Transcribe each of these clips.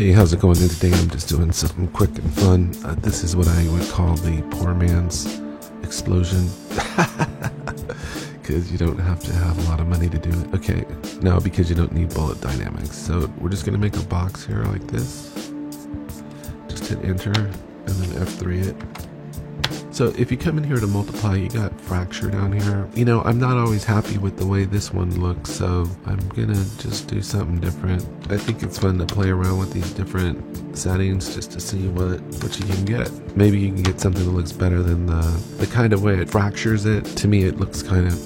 Hey, how's it going today? I'm just doing something quick and fun. This is what I would call the poor man's explosion. Because you don't have to have a lot of money to do it. Okay, no, because you don't need bullet dynamics. So we're just going to make a box here like this. Just hit enter and then F3 it. So if you come in here to multiply, you got fracture down here. You know, I'm not always happy with the way this one looks, so I'm gonna just do something different. I think it's fun to play around with these different settings just to see what you can get. Maybe you can get something that looks better than the kind of way it fractures it. To me, it looks kind of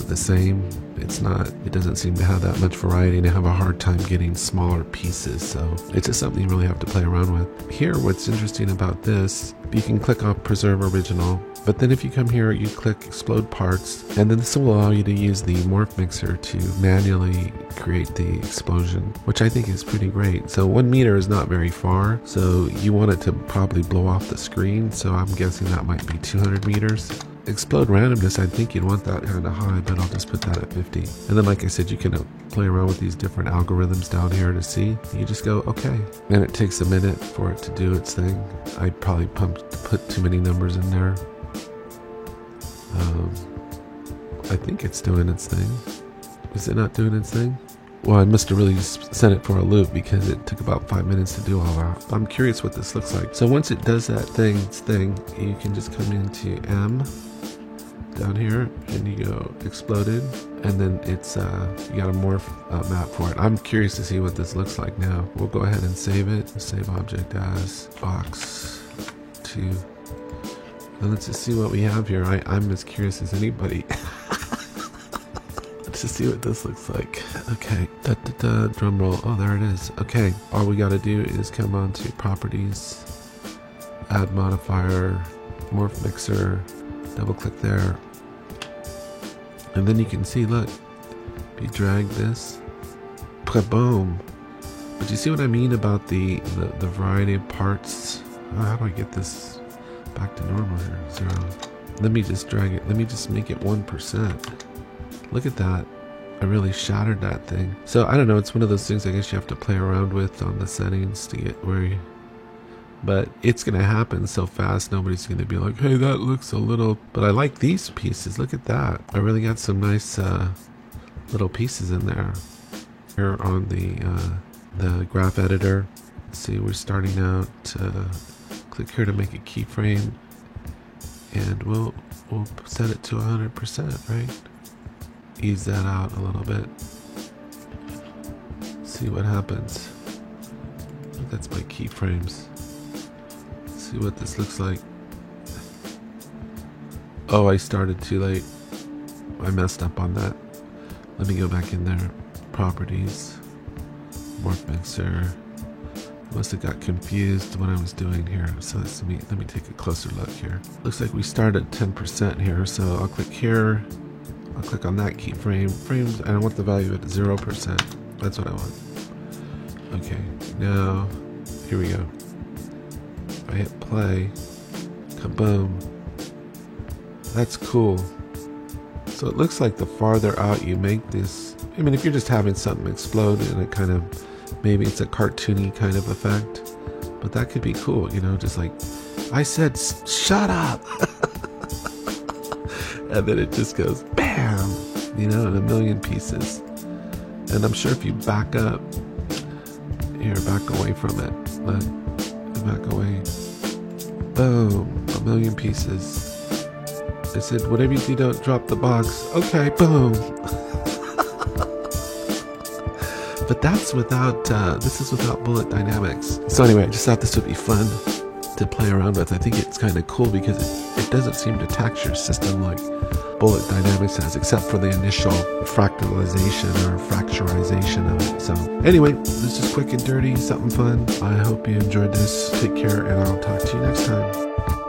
the same. It doesn't seem to have that much variety, and I have a hard time getting smaller pieces, so it's just something you really have to play around with. Here, what's interesting about this, you can click on Preserve Original, but then if you come here, you click Explode Parts, and then this will allow you to use the Morph Mixer to manually create the explosion, which I think is pretty great. So 1 meter is not very far, so you want it to probably blow off the screen, so I'm guessing that might be 200 meters. Explode randomness, I think you'd want that kind of high, but I'll just put that at 50. And then, like I said, you can play around with these different algorithms down here to see. You just go, okay. And it takes a minute for it to do its thing. I probably put too many numbers in there. I think it's doing its thing. Is it not doing its thing? Well, I must have really sent it for a loop because it took about 5 minutes to do all that. I'm curious what this looks like. So once it does that its thing, you can just come into M down here and you go exploded, and then it's you got a morph map for it. I'm curious to see what this looks like now. We'll go ahead and save it. Save object as box 2. And let's just see what we have here. I'm as curious as anybody. To see what this looks like. Okay, drum roll. Oh, there it is. Okay, all we got to do is come on to properties, add modifier, morph mixer, double click there, and then you can see, look, if you drag this, boom. But you see what I mean about the variety of parts? Oh, how do I get this back to normal here? 0. Let me just drag it. Let me just make it 1%. Look at that. I really shattered that thing. So I don't know, it's one of those things I guess you have to play around with on the settings to get where you... But it's going to happen so fast, nobody's going to be like, hey, that looks a little... But I like these pieces. Look at that. I really got some nice little pieces in there. Here on the graph editor. Let's see, we're starting out. Click here to make a keyframe. And we'll set it to 100%, right? Ease that out a little bit. See what happens. That's my keyframes. See what this looks like. Oh, I started too late. I messed up on that. Let me go back in there. Properties. Morph Mixer. Must have got confused when I was doing here. So let me take a closer look here. Looks like we started at 10% here. So I'll click here. I'll click on that keyframe. Frames, and I want the value at 0%. That's what I want. Okay, now, here we go. If I hit play, kaboom. That's cool. So it looks like the farther out you make this, I mean, if you're just having something explode and it kind of, maybe it's a cartoony kind of effect, but that could be cool, you know, just like, I said, shut up! And then it just goes bam, you know, in a million pieces. And I'm sure if you back up here, back away from it, back away, boom, a million pieces. I said, whatever you do, don't drop the box. Okay, boom. But that's without, this is without bullet dynamics. So anyway, I just thought this would be fun to play around with. I think it's kind of cool because it doesn't seem to tax your system like bullet dynamics has, except for the initial fractalization or fracturization of it. So anyway, this is quick and dirty, something fun. I hope you enjoyed this. Take care, and I'll talk to you next time.